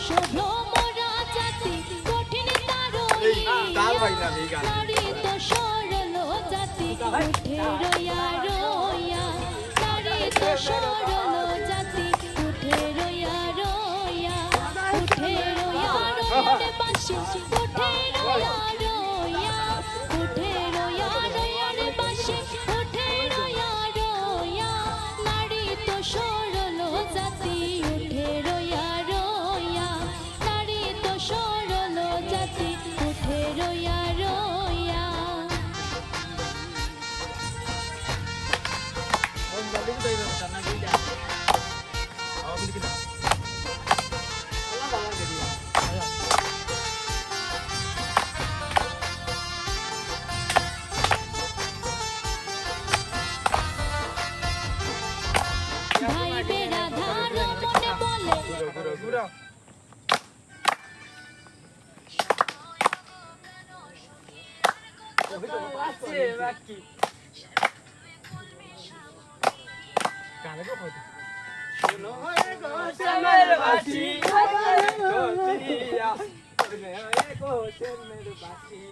শোনো মোরা জাতি কঠিন তারইয়া নারী তো সরল জাতি উঠে রইয়া রইয়া নারী তো সরল জাতি উঠে রইয়া রইয়া উঠে রইয়া রইয়া বাসি উঠে রইয়া রইয়া উঠে রইয়া রইয়া বাসি উঠে রইয়া রইয়া নারী তো সরল জাতি উঠে রইয়া রইয়া নারী তো সরল জাতি উঠে রইয়া রইয়া ভাই বেরাধার মনে বলে শোনো গো শ্যামের বাসি